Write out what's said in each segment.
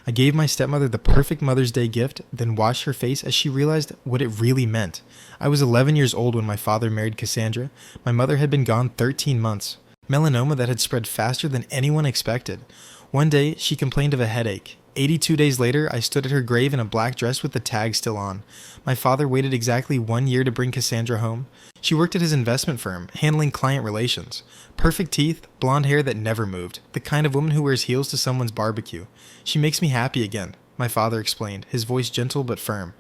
I gave my stepmother the perfect Mother's Day gift, then washed her face as she realized what it really meant. I was 11 years old when my father married Cassandra. My mother had been gone 13 months. Melanoma that had spread faster than anyone expected. One day, she complained of a headache. 82 days later, I stood at her grave in a black dress with the tag still on. My father waited exactly 1 year to bring Cassandra home. She worked at his investment firm, handling client relations. Perfect teeth, blonde hair that never moved. The kind of woman who wears heels to someone's barbecue. She makes me happy again, my father explained, his voice gentle but firm.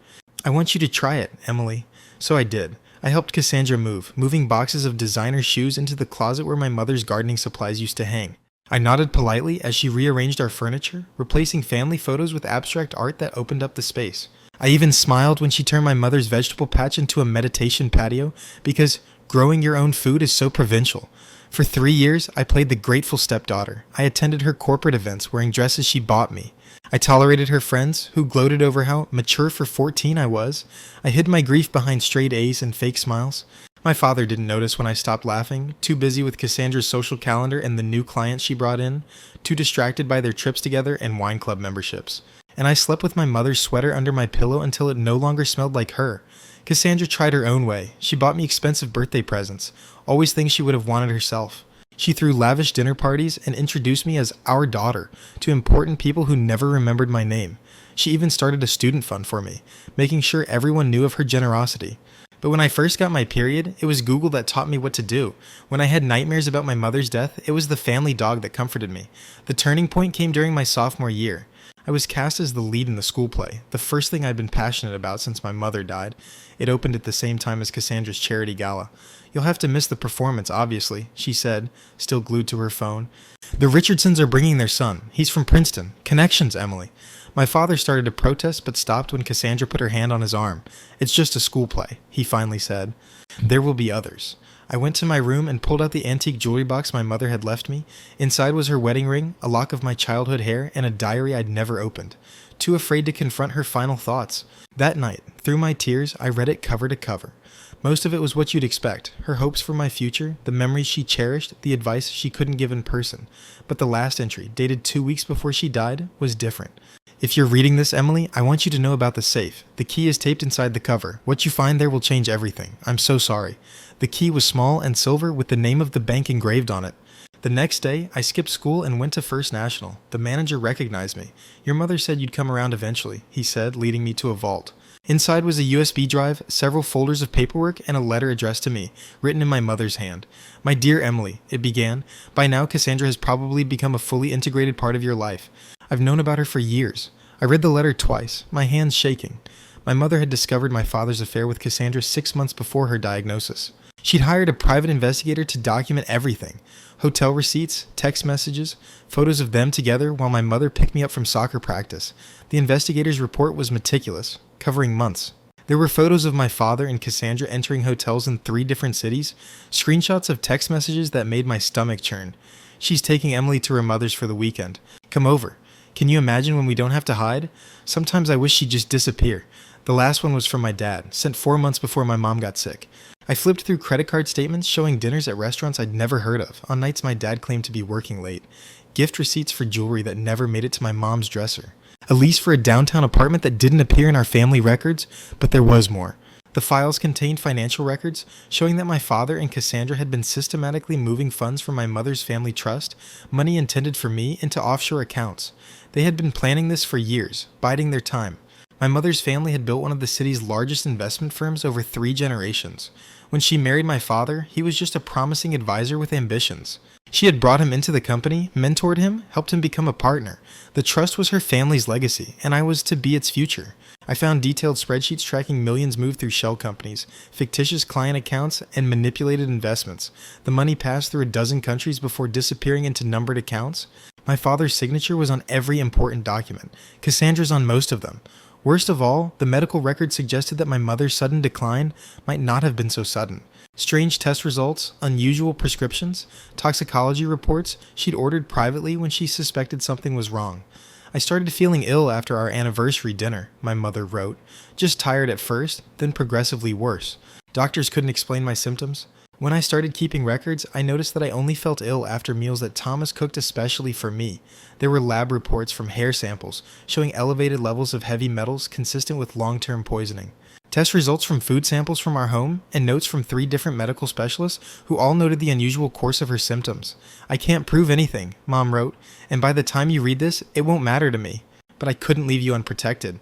I want you to try it, Emily. So I did. I helped Cassandra move, moving boxes of designer shoes into the closet where my mother's gardening supplies used to hang. I nodded politely as she rearranged our furniture, replacing family photos with abstract art that opened up the space. I even smiled when she turned my mother's vegetable patch into a meditation patio because growing your own food is so provincial. For 3 years, I played the grateful stepdaughter. I attended her corporate events wearing dresses she bought me. I tolerated her friends, who gloated over how mature for 14 I was. I hid my grief behind straight A's and fake smiles. My father didn't notice when I stopped laughing, too busy with Cassandra's social calendar and the new clients she brought in, too distracted by their trips together and wine club memberships. And I slept with my mother's sweater under my pillow until it no longer smelled like her. Cassandra tried her own way. She bought me expensive birthday presents, always things she would have wanted herself. She threw lavish dinner parties and introduced me as our daughter to important people who never remembered my name. She even started a student fund for me, making sure everyone knew of her generosity. But when I first got my period, it was Google that taught me what to do. When I had nightmares about my mother's death, it was the family dog that comforted me. The turning point came during my sophomore year. I was cast as the lead in the school play, the first thing I'd been passionate about since my mother died. It opened at the same time as Cassandra's charity gala. You'll have to miss the performance, obviously, she said, still glued to her phone. The Richardsons are bringing their son. He's from Princeton. Connections, Emily. My father started to protest but stopped when Cassandra put her hand on his arm. It's just a school play, he finally said. There will be others. I went to my room and pulled out the antique jewelry box my mother had left me. Inside was her wedding ring, a lock of my childhood hair, and a diary I'd never opened. Too afraid to confront her final thoughts. That night, through my tears, I read it cover to cover. Most of it was what you'd expect, her hopes for my future, the memories she cherished, the advice she couldn't give in person. But the last entry, dated 2 weeks before she died, was different. If you're reading this, Emily, I want you to know about the safe. The key is taped inside the cover. What you find there will change everything. I'm so sorry. The key was small and silver with the name of the bank engraved on it. The next day, I skipped school and went to First National. The manager recognized me. Your mother said you'd come around eventually, he said, leading me to a vault. Inside was a USB drive, several folders of paperwork, and a letter addressed to me, written in my mother's hand. My dear Emily, it began. By now, Cassandra has probably become a fully integrated part of your life. I've known about her for years. I read the letter twice, my hands shaking. My mother had discovered my father's affair with Cassandra 6 months before her diagnosis. She'd hired a private investigator to document everything. Hotel receipts, text messages, photos of them together while my mother picked me up from soccer practice. The investigator's report was meticulous, covering months. There were photos of my father and Cassandra entering hotels in 3 different cities, screenshots of text messages that made my stomach churn. She's taking Emily to her mother's for the weekend. Come over. Can you imagine when we don't have to hide? Sometimes I wish she'd just disappear. The last one was from my dad, sent 4 months before my mom got sick. I flipped through credit card statements showing dinners at restaurants I'd never heard of, on nights my dad claimed to be working late. Gift receipts for jewelry that never made it to my mom's dresser. A lease for a downtown apartment that didn't appear in our family records, but there was more. The files contained financial records showing that my father and Cassandra had been systematically moving funds from my mother's family trust, money intended for me, into offshore accounts. They had been planning this for years, biding their time. My mother's family had built one of the city's largest investment firms over 3 generations. When she married my father, he was just a promising advisor with ambitions. She had brought him into the company, mentored him, helped him become a partner. The trust was her family's legacy, and I was to be its future. I found detailed spreadsheets tracking millions moved through shell companies, fictitious client accounts, and manipulated investments. The money passed through a dozen countries before disappearing into numbered accounts. My father's signature was on every important document. Cassandra's on most of them. Worst of all, the medical record suggested that my mother's sudden decline might not have been so sudden. Strange test results, unusual prescriptions, toxicology reports she'd ordered privately when she suspected something was wrong. I started feeling ill after our anniversary dinner, my mother wrote. Just tired at first, then progressively worse. Doctors couldn't explain my symptoms. When I started keeping records, I noticed that I only felt ill after meals that Thomas cooked especially for me. There were lab reports from hair samples showing elevated levels of heavy metals consistent with long-term poisoning. Test results from food samples from our home, and notes from 3 different medical specialists who all noted the unusual course of her symptoms. I can't prove anything, Mom wrote, and by the time you read this, it won't matter to me. But I couldn't leave you unprotected.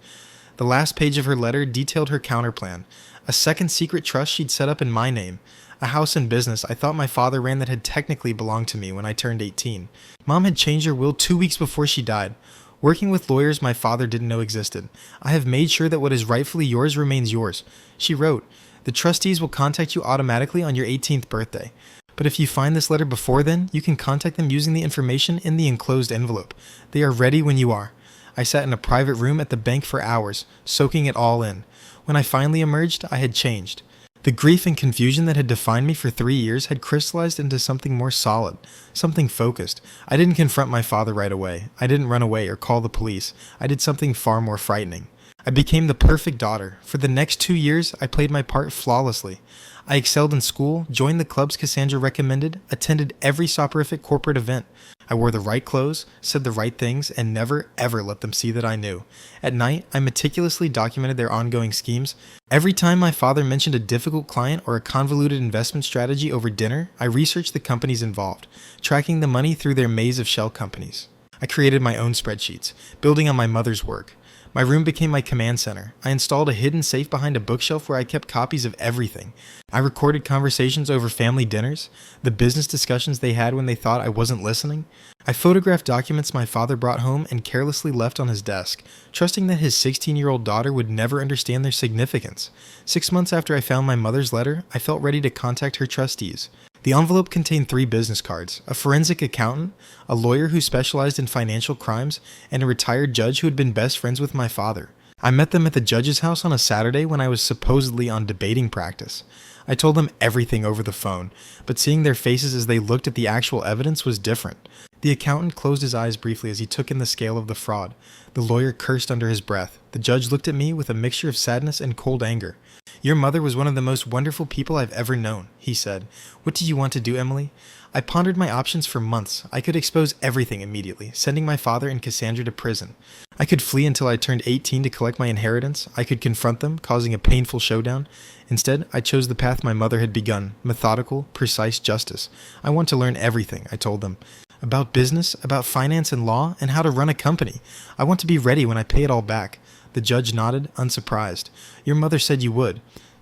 The last page of her letter detailed her counterplan, a second secret trust she'd set up in my name, a house and business I thought my father ran that had technically belonged to me when I turned 18. Mom had changed her will 2 weeks before she died. Working with lawyers my father didn't know existed. I have made sure that what is rightfully yours remains yours. She wrote, the trustees will contact you automatically on your 18th birthday. But if you find this letter before then, you can contact them using the information in the enclosed envelope. They are ready when you are. I sat in a private room at the bank for hours, soaking it all in. When I finally emerged, I had changed. The grief and confusion that had defined me for 3 years had crystallized into something more solid, something focused. I didn't confront my father right away. I didn't run away or call the police. I did something far more frightening. I became the perfect daughter. For the next 2 years, I played my part flawlessly. I excelled in school, joined the clubs Cassandra recommended, attended every soporific corporate event. I wore the right clothes, said the right things, and never, ever let them see that I knew. At night, I meticulously documented their ongoing schemes. Every time my father mentioned a difficult client or a convoluted investment strategy over dinner, I researched the companies involved, tracking the money through their maze of shell companies. I created my own spreadsheets, building on my mother's work. My room became my command center. I installed a hidden safe behind a bookshelf where I kept copies of everything. I recorded conversations over family dinners, the business discussions they had when they thought I wasn't listening. I photographed documents my father brought home and carelessly left on his desk, trusting that his 16-year-old daughter would never understand their significance. 6 months after I found my mother's letter, I felt ready to contact her trustees. The envelope contained 3 business cards, a forensic accountant, a lawyer who specialized in financial crimes, and a retired judge who had been best friends with my father. I met them at the judge's house on a Saturday when I was supposedly on debating practice. I told them everything over the phone, but seeing their faces as they looked at the actual evidence was different. The accountant closed his eyes briefly as he took in the scale of the fraud. The lawyer cursed under his breath. The judge looked at me with a mixture of sadness and cold anger. Your mother was one of the most wonderful people I've ever known, he said. What do you want to do, Emily? I pondered my options for months. I could expose everything immediately, sending my father and Cassandra to prison. I could flee until I turned 18 to collect my inheritance. I could confront them, causing a painful showdown. Instead, I chose the path my mother had begun, methodical, precise justice. I want to learn everything, I told them. About business, about finance and law, and how to run a company. I want to be ready when I pay it all back. The judge nodded, unsurprised. Your mother said you would.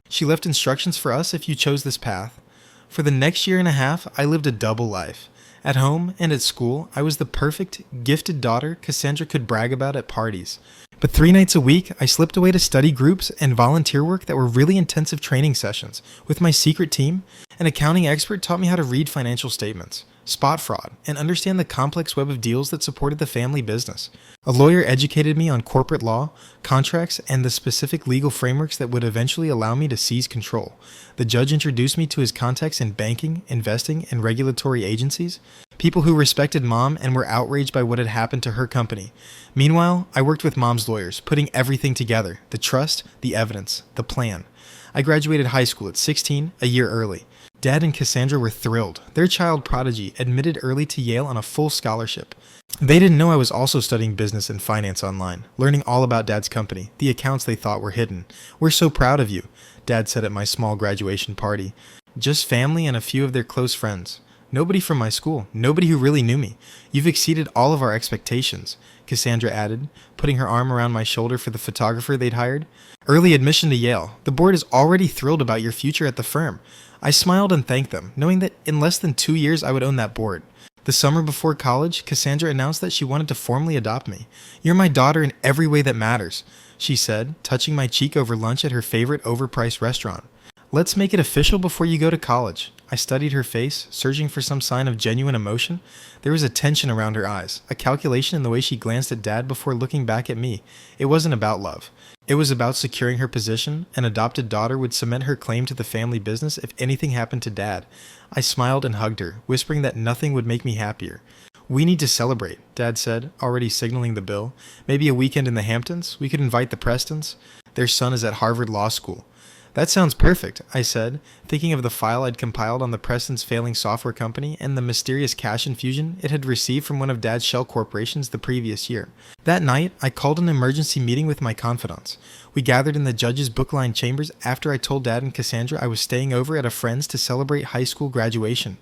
She left instructions for us if you chose this path. For the next year and a half, I lived a double life. At home and at school, I was the perfect, gifted daughter Cassandra could brag about at parties. But 3 nights a week, I slipped away to study groups and volunteer work that were really intensive training sessions. With my secret team, an accounting expert taught me how to read financial statements, spot fraud, and understand the complex web of deals that supported the family business. A lawyer educated me on corporate law, contracts, and the specific legal frameworks that would eventually allow me to seize control. The judge introduced me to his contacts in banking, investing, and regulatory agencies, people who respected Mom and were outraged by what had happened to her company. Meanwhile, I worked with Mom's lawyers, putting everything together, the trust, the evidence, the plan. I graduated high school at 16, a year early. Dad and Cassandra were thrilled. Their child prodigy admitted early to Yale on a full scholarship. They didn't know I was also studying business and finance online, learning all about Dad's company, the accounts they thought were hidden. We're so proud of you, Dad said at my small graduation party. Just family and a few of their close friends. Nobody from my school, nobody who really knew me. You've exceeded all of our expectations, Cassandra added, putting her arm around my shoulder for the photographer they'd hired. Early admission to Yale. The board is already thrilled about your future at the firm. I smiled and thanked them, knowing that in less than 2 years I would own that board. The summer before college, Cassandra announced that she wanted to formally adopt me. You're my daughter in every way that matters, she said, touching my cheek over lunch at her favorite overpriced restaurant. Let's make it official before you go to college. I studied her face, searching for some sign of genuine emotion. There was a tension around her eyes, a calculation in the way she glanced at Dad before looking back at me. It wasn't about love. It was about securing her position. An adopted daughter would cement her claim to the family business if anything happened to Dad. I smiled and hugged her, whispering that nothing would make me happier. We need to celebrate, Dad said, already signaling the bill. Maybe a weekend in the Hamptons? We could invite the Prestons. Their son is at Harvard Law School. That sounds perfect, I said, thinking of the file I'd compiled on the Preston's failing software company and the mysterious cash infusion it had received from one of Dad's shell corporations the previous year. That night, I called an emergency meeting with my confidants. We gathered in the judge's book-lined chambers after I told Dad and Cassandra I was staying over at a friend's to celebrate high school graduation.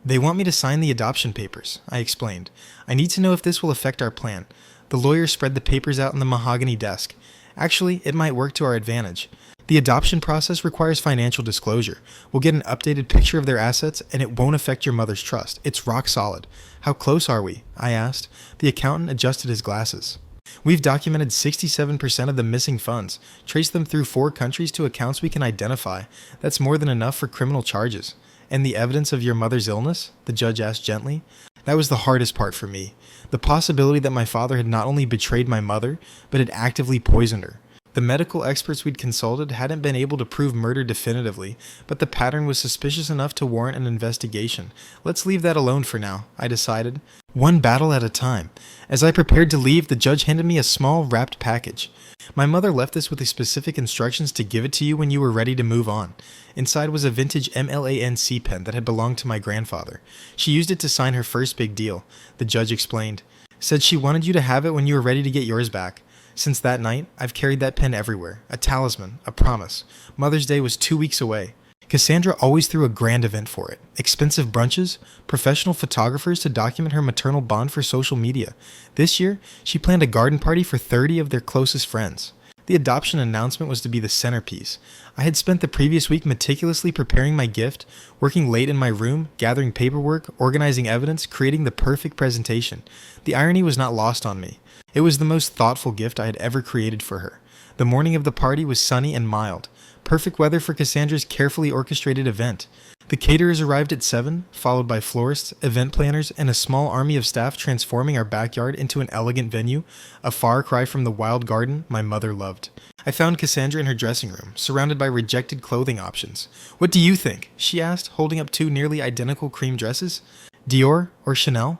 They want me to sign the adoption papers, I explained. I need to know if this will affect our plan. The lawyer spread the papers out on the mahogany desk. Actually, it might work to our advantage. The adoption process requires financial disclosure. We'll get an updated picture of their assets, and it won't affect your mother's trust. It's rock solid. How close are we? I asked. The accountant adjusted his glasses. We've documented 67% of the missing funds, traced them through 4 countries to accounts we can identify. That's more than enough for criminal charges. And the evidence of your mother's illness? The judge asked gently. That was the hardest part for me. The possibility that my father had not only betrayed my mother, but had actively poisoned her. The medical experts we'd consulted hadn't been able to prove murder definitively, but the pattern was suspicious enough to warrant an investigation. Let's leave that alone for now, I decided. One battle at a time. As I prepared to leave, the judge handed me a small, wrapped package. My mother left this with the specific instructions to give it to you when you were ready to move on. Inside was a vintage MLANC pen that had belonged to my grandfather. She used it to sign her first big deal, the judge explained. Said she wanted you to have it when you were ready to get yours back. Since that night, I've carried that pen everywhere. A talisman, a promise. Mother's Day was 2 weeks away. Cassandra always threw a grand event for it. Expensive brunches, professional photographers to document her maternal bond for social media. This year, she planned a garden party for 30 of their closest friends. The adoption announcement was to be the centerpiece. I had spent the previous week meticulously preparing my gift, working late in my room, gathering paperwork, organizing evidence, creating the perfect presentation. The irony was not lost on me. It was the most thoughtful gift I had ever created for her. The morning of the party was sunny and mild. Perfect weather for Cassandra's carefully orchestrated event. The caterers arrived at 7, followed by florists, event planners, and a small army of staff transforming our backyard into an elegant venue, a far cry from the wild garden my mother loved. I found Cassandra in her dressing room, surrounded by rejected clothing options. "What do you think?" she asked, holding up 2 nearly identical cream dresses. "Dior or Chanel?"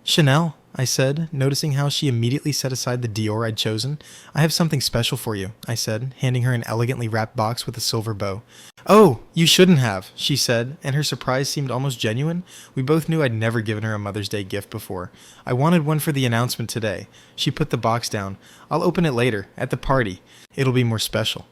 "Chanel," I said, noticing how she immediately set aside the Dior I'd chosen. "I have something special for you," I said, handing her an elegantly wrapped box with a silver bow. "Oh, you shouldn't have," she said, and her surprise seemed almost genuine. We both knew I'd never given her a Mother's Day gift before. "I wanted one for the announcement today." She put the box down. "I'll open it later, at the party. It'll be more special."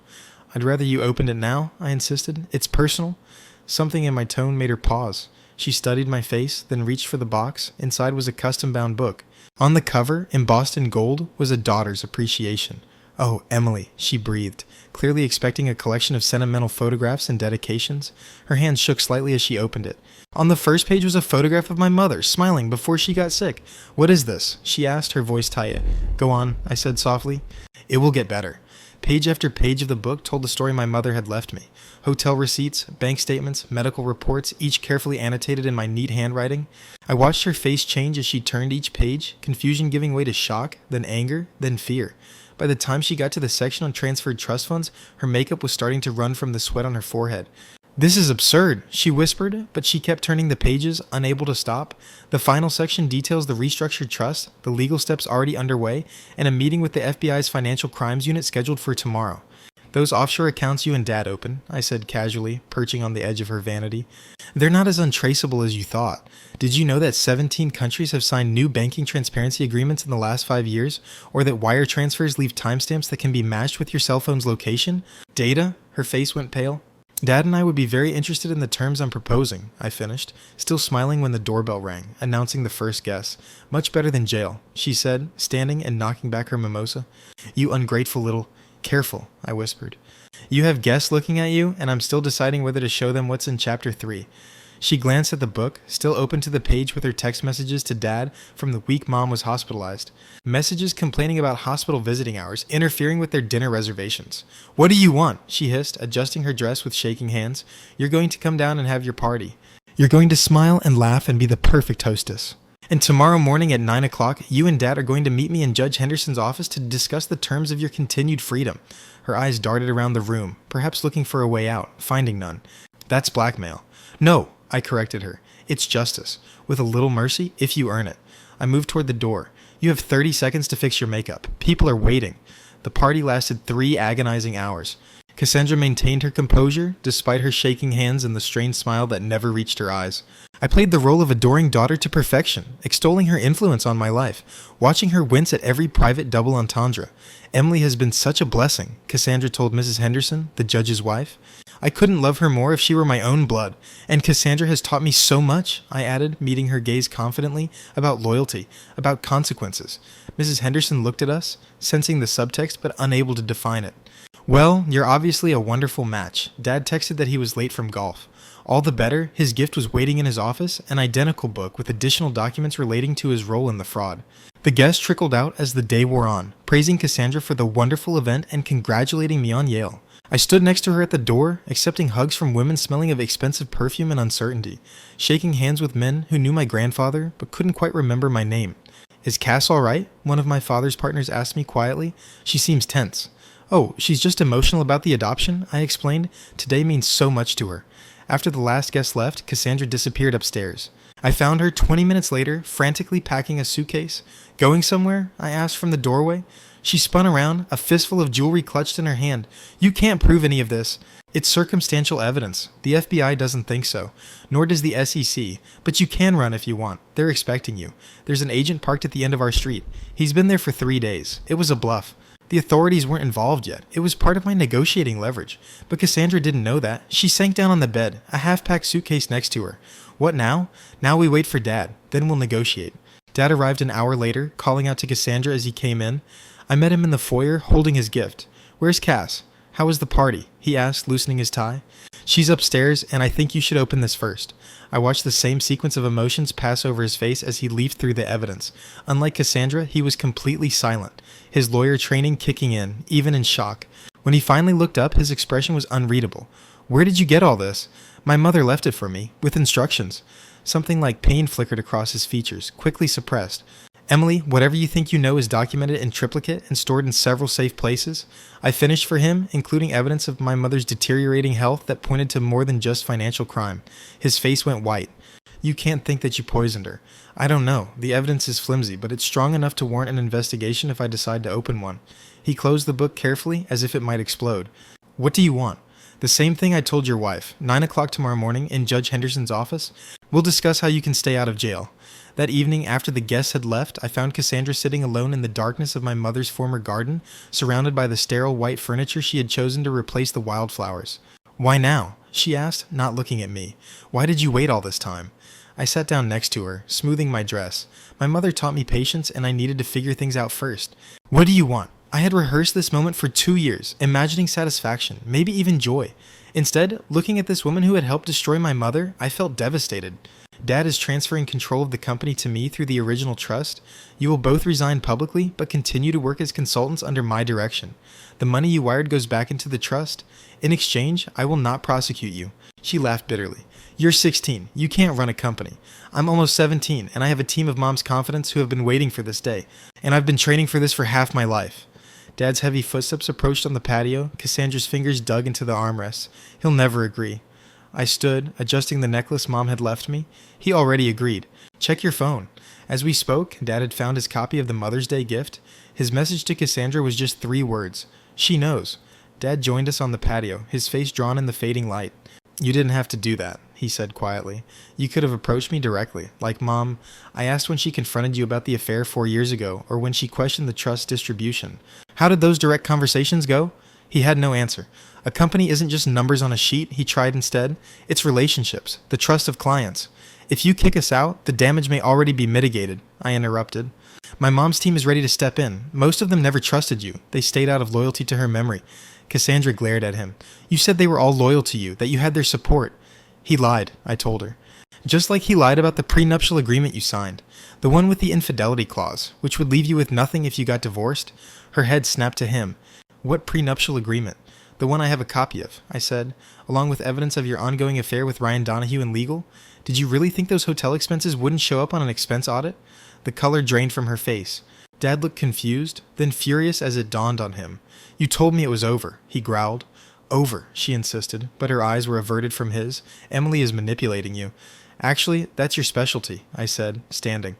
"I'd rather you opened it now," I insisted. "It's personal." Something in my tone made her pause. She studied my face, then reached for the box. Inside was a custom-bound book. On the cover, embossed in gold, was a daughter's appreciation. "Oh, Emily," she breathed, clearly expecting a collection of sentimental photographs and dedications. Her hand shook slightly as she opened it. On the first page was a photograph of my mother, smiling before she got sick. "What is this?" she asked, her voice tight. "Go on," I said softly. "It will get better." Page after page of the book told the story my mother had left me. Hotel receipts, bank statements, medical reports, each carefully annotated in my neat handwriting. I watched her face change as she turned each page, confusion giving way to shock, then anger, then fear. By the time she got to the section on transferred trust funds, her makeup was starting to run from the sweat on her forehead. "This is absurd," she whispered, but she kept turning the pages, unable to stop. The final section details the restructured trust, the legal steps already underway, and a meeting with the FBI's Financial Crimes Unit scheduled for tomorrow. "Those offshore accounts you and Dad open," I said casually, perching on the edge of her vanity. "They're not as untraceable as you thought. Did you know that 17 countries have signed new banking transparency agreements in the last 5 years? Or that wire transfers leave timestamps that can be matched with your cell phone's location? Data?" Her face went pale. "Dad and I would be very interested in the terms I'm proposing," I finished, still smiling when the doorbell rang, announcing the first guest. "Much better than jail," she said, standing and knocking back her mimosa. "You ungrateful little—" "Careful," I whispered. "You have guests looking at you, and I'm still deciding whether to show them what's in Chapter 3. She glanced at the book, still open to the page with her text messages to Dad from the week Mom was hospitalized. Messages complaining about hospital visiting hours, interfering with their dinner reservations. "What do you want?" she hissed, adjusting her dress with shaking hands. "You're going to come down and have your party. You're going to smile and laugh and be the perfect hostess. And tomorrow morning at 9 o'clock, you and Dad are going to meet me in Judge Henderson's office to discuss the terms of your continued freedom." Her eyes darted around the room, perhaps looking for a way out, finding none. "That's blackmail." "No," I corrected her. "It's justice. With a little mercy, if you earn it." I moved toward the door. "You have 30 seconds to fix your makeup. People are waiting." The party lasted 3 agonizing hours. Cassandra maintained her composure, despite her shaking hands and the strained smile that never reached her eyes. I played the role of adoring daughter to perfection, extolling her influence on my life, watching her wince at every private double entendre. Emily has been such a blessing, Cassandra told Mrs. Henderson, the judge's wife. I couldn't love her more if she were my own blood, and Cassandra has taught me so much, I added, meeting her gaze confidently, about loyalty, about consequences. Mrs. Henderson looked at us, sensing the subtext but unable to define it. Well, you're obviously a wonderful match. Dad texted that he was late from golf. All the better, his gift was waiting in his office, an identical book with additional documents relating to his role in the fraud. The guests trickled out as the day wore on, praising Cassandra for the wonderful event and congratulating me on Yale. I stood next to her at the door, accepting hugs from women smelling of expensive perfume and uncertainty, shaking hands with men who knew my grandfather but couldn't quite remember my name. Is Cass all right? One of my father's partners asked me quietly. She seems tense. Oh, she's just emotional about the adoption, I explained. Today means so much to her. After the last guest left, Cassandra disappeared upstairs. I found her 20 minutes later, frantically packing a suitcase. Going somewhere? I asked from the doorway. She spun around, a fistful of jewelry clutched in her hand. You can't prove any of this. It's circumstantial evidence. The FBI doesn't think so, nor does the SEC, but you can run if you want. They're expecting you. There's an agent parked at the end of our street. He's been there for 3 days. It was a bluff. The authorities weren't involved yet. It was part of my negotiating leverage. But Cassandra didn't know that. She sank down on the bed, a half-packed suitcase next to her. What now? Now we wait for Dad. Then we'll negotiate. Dad arrived an hour later, calling out to Cassandra as he came in. I met him in the foyer, holding his gift. Where's Cass? How was the party? He asked, loosening his tie. She's upstairs, and I think you should open this first. I watched the same sequence of emotions pass over his face as he leafed through the evidence. Unlike Cassandra, he was completely silent, his lawyer training kicking in, even in shock. When he finally looked up, his expression was unreadable. Where did you get all this? My mother left it for me, with instructions. Something like pain flickered across his features, quickly suppressed. Emily, whatever you think you know is documented in triplicate and stored in several safe places. I finished for him, including evidence of my mother's deteriorating health that pointed to more than just financial crime. His face went white. You can't think that you poisoned her. I don't know. The evidence is flimsy, but it's strong enough to warrant an investigation if I decide to open one. He closed the book carefully, as if it might explode. What do you want? The same thing I told your wife. 9 o'clock tomorrow morning in Judge Henderson's office. We'll discuss how you can stay out of jail. That evening, after the guests had left, I found Cassandra sitting alone in the darkness of my mother's former garden, surrounded by the sterile white furniture she had chosen to replace the wildflowers. Why now? She asked, not looking at me. Why did you wait all this time? I sat down next to her, smoothing my dress. My mother taught me patience, and I needed to figure things out first. What do you want? I had rehearsed this moment for 2 years, imagining satisfaction, maybe even joy. Instead, looking at this woman who had helped destroy my mother, I felt devastated. Dad is transferring control of the company to me through the original trust. You will both resign publicly, but continue to work as consultants under my direction. The money you wired goes back into the trust. In exchange, I will not prosecute you. She laughed bitterly. You're 16. You can't run a company. I'm almost 17, and I have a team of mom's confidants who have been waiting for this day. And I've been training for this for half my life. Dad's heavy footsteps approached on the patio. Cassandra's fingers dug into the armrests. He'll never agree. I stood, adjusting the necklace Mom had left me. He already agreed. Check your phone. As we spoke, Dad had found his copy of the Mother's Day gift. His message to Cassandra was just 3 words. She knows. Dad joined us on the patio, his face drawn in the fading light. You didn't have to do that, he said quietly. You could have approached me directly. Like Mom, I asked when she confronted you about the affair 4 years ago, or when she questioned the trust distribution. How did those direct conversations go? He had no answer. A company isn't just numbers on a sheet, he tried instead. It's relationships, the trust of clients. If you kick us out, the damage may already be mitigated, I interrupted. My mom's team is ready to step in. Most of them never trusted you. They stayed out of loyalty to her memory. Cassandra glared at him. You said they were all loyal to you, that you had their support. He lied, I told her. Just like he lied about the prenuptial agreement you signed. The one with the infidelity clause, which would leave you with nothing if you got divorced. Her head snapped to him. What prenuptial agreement? The one I have a copy of, I said, along with evidence of your ongoing affair with Ryan Donahue in legal. Did you really think those hotel expenses wouldn't show up on an expense audit? The color drained from her face. Dad looked confused, then furious as it dawned on him. You told me it was over, he growled. Over, she insisted, but her eyes were averted from his. Emily is manipulating you. Actually, that's your specialty, I said, standing.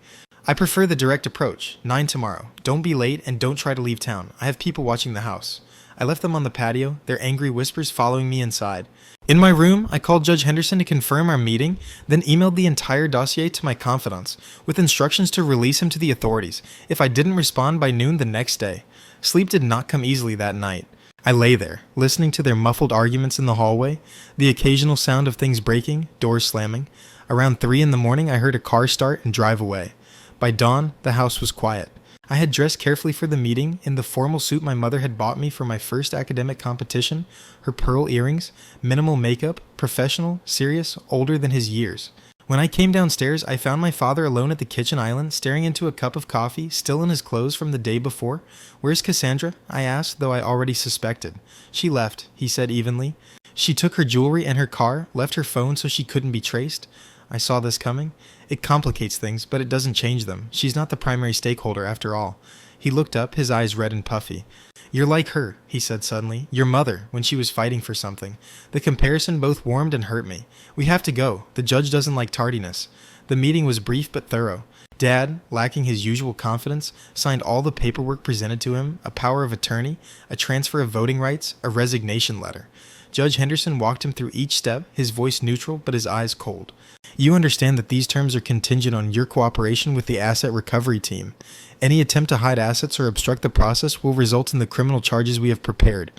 I prefer the direct approach. 9 tomorrow. Don't be late and don't try to leave town. I have people watching the house. I left them on the patio, their angry whispers following me inside. In my room, I called Judge Henderson to confirm our meeting, then emailed the entire dossier to my confidants, with instructions to release him to the authorities if I didn't respond by noon the next day. Sleep did not come easily that night. I lay there, listening to their muffled arguments in the hallway, the occasional sound of things breaking, doors slamming. Around 3 in the morning, I heard a car start and drive away. By dawn, the house was quiet. I had dressed carefully for the meeting in the formal suit my mother had bought me for my first academic competition, her pearl earrings, minimal makeup, professional, serious, older than his years. When I came downstairs, I found my father alone at the kitchen island, staring into a cup of coffee, still in his clothes from the day before. "Where's Cassandra?" I asked, though I already suspected. "She left," he said evenly. "She took her jewelry and her car, left her phone so she couldn't be traced." I saw this coming. It complicates things, but it doesn't change them. She's not the primary stakeholder after all. He looked up, his eyes red and puffy. "You're like her," he said suddenly. "Your mother, when she was fighting for something." The comparison both warmed and hurt me. "We have to go. The judge doesn't like tardiness." The meeting was brief but thorough. Dad, lacking his usual confidence, signed all the paperwork presented to him, a power of attorney, a transfer of voting rights, a resignation letter. Judge Henderson walked him through each step, his voice neutral but his eyes cold. "You understand that these terms are contingent on your cooperation with the asset recovery team. Any attempt to hide assets or obstruct the process will result in the criminal charges we have prepared."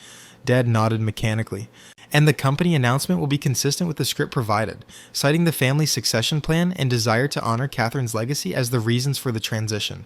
Dad nodded mechanically. "And the company announcement will be consistent with the script provided, citing the family succession plan and desire to honor Catherine's legacy as the reasons for the transition."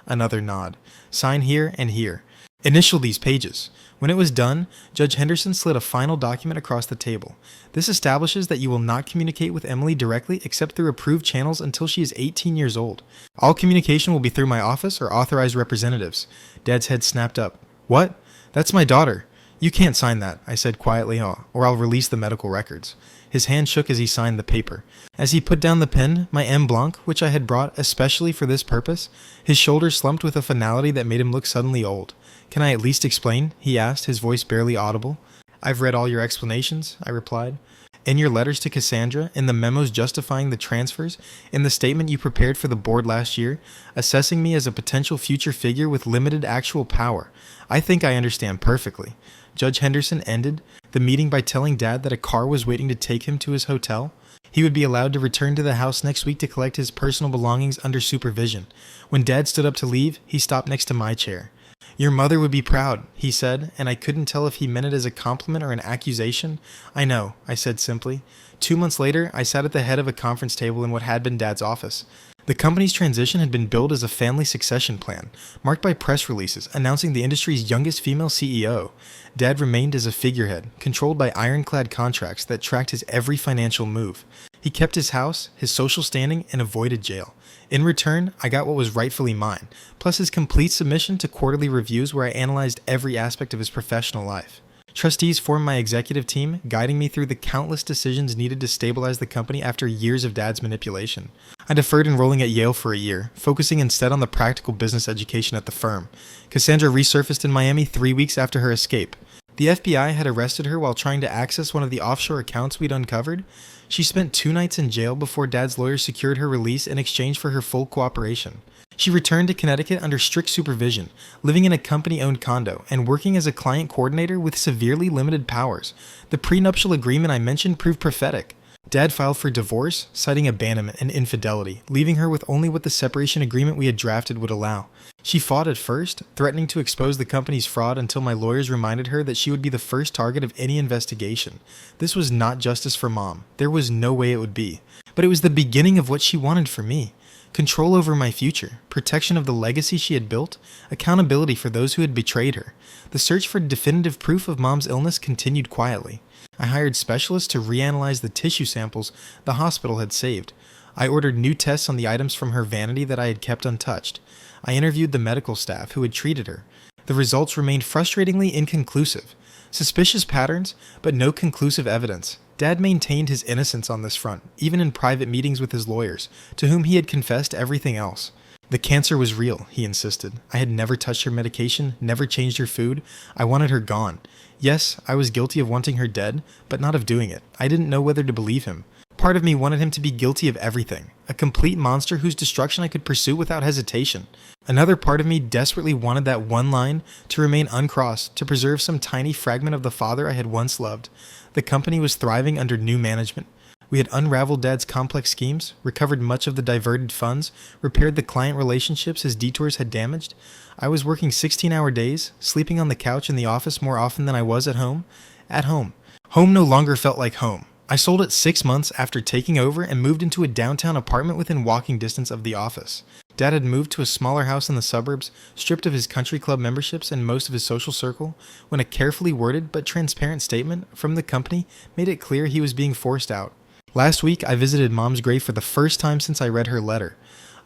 Another nod. "Sign here and here. Initial these pages." When it was done, Judge Henderson slid a final document across the table. "This establishes that you will not communicate with Emily directly except through approved channels until she is 18 years old. All communication will be through my office or authorized representatives." Dad's head snapped up. "What? That's my daughter." "You can't sign that," I said quietly, "or I'll release the medical records." His hand shook as he signed the paper. As he put down the pen, my M. Blanc, which I had brought especially for this purpose, his shoulders slumped with a finality that made him look suddenly old. "Can I at least explain?" he asked, his voice barely audible. "I've read all your explanations," I replied. "In your letters to Cassandra, in the memos justifying the transfers, in the statement you prepared for the board last year, assessing me as a potential future figure with limited actual power. I think I understand perfectly." Judge Henderson ended the meeting by telling Dad that a car was waiting to take him to his hotel. He would be allowed to return to the house next week to collect his personal belongings under supervision. When Dad stood up to leave, he stopped next to my chair. "Your mother would be proud," he said, and I couldn't tell if he meant it as a compliment or an accusation. "I know," I said simply. 2 months later, I sat at the head of a conference table in what had been Dad's office. The company's transition had been billed as a family succession plan, marked by press releases announcing the industry's youngest female CEO. Dad remained as a figurehead, controlled by ironclad contracts that tracked his every financial move. He kept his house, his social standing, and avoided jail. In return, I got what was rightfully mine, plus his complete submission to quarterly reviews where I analyzed every aspect of his professional life. Trustees formed my executive team, guiding me through the countless decisions needed to stabilize the company after years of Dad's manipulation. I deferred enrolling at Yale for a year, focusing instead on the practical business education at the firm. Cassandra resurfaced in Miami 3 weeks after her escape. The FBI had arrested her while trying to access one of the offshore accounts we'd uncovered. She spent 2 nights in jail before Dad's lawyers secured her release in exchange for her full cooperation. She returned to Connecticut under strict supervision, living in a company-owned condo and working as a client coordinator with severely limited powers. The prenuptial agreement I mentioned proved prophetic. Dad filed for divorce, citing abandonment and infidelity, leaving her with only what the separation agreement we had drafted would allow. She fought at first, threatening to expose the company's fraud until my lawyers reminded her that she would be the first target of any investigation. This was not justice for Mom. There was no way it would be. But it was the beginning of what she wanted for me. Control over my future, protection of the legacy she had built, accountability for those who had betrayed her. The search for definitive proof of Mom's illness continued quietly. I hired specialists to reanalyze the tissue samples the hospital had saved. I ordered new tests on the items from her vanity that I had kept untouched. I interviewed the medical staff who had treated her. The results remained frustratingly inconclusive. Suspicious patterns, but no conclusive evidence. Dad maintained his innocence on this front, even in private meetings with his lawyers, to whom he had confessed everything else. The cancer was real, he insisted. I had never touched her medication, never changed her food. I wanted her gone. Yes, I was guilty of wanting her dead, but not of doing it. I didn't know whether to believe him. part of me wanted him to be guilty of everything, a complete monster whose destruction I could pursue without hesitation. Another part of me desperately wanted that one line to remain uncrossed, to preserve some tiny fragment of the father I had once loved. The company was thriving under new management. We had unraveled Dad's complex schemes, recovered much of the diverted funds, repaired the client relationships his detours had damaged. I was working 16-hour days, sleeping on the couch in the office more often than I was at home. At home. Home no longer felt like home. I sold it 6 months after taking over and moved into a downtown apartment within walking distance of the office. Dad had moved to a smaller house in the suburbs, stripped of his country club memberships and most of his social circle, when a carefully worded but transparent statement from the company made it clear he was being forced out. Last week, I visited Mom's grave for the first time since I read her letter.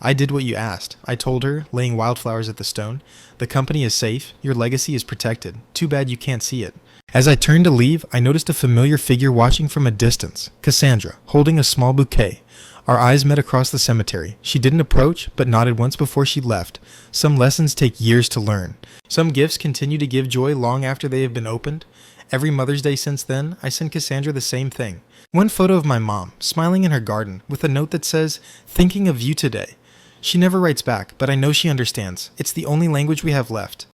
I did what you asked. I told her, laying wildflowers at the stone, "The company is safe, your legacy is protected. Too bad you can't see it." As I turned to leave, I noticed a familiar figure watching from a distance, Cassandra, holding a small bouquet. Our eyes met across the cemetery. She didn't approach, but nodded once before she left. Some lessons take years to learn. Some gifts continue to give joy long after they have been opened. Every Mother's Day since then, I send Cassandra the same thing. One photo of my mom, smiling in her garden, with a note that says, "Thinking of you today." She never writes back, but I know she understands. It's the only language we have left.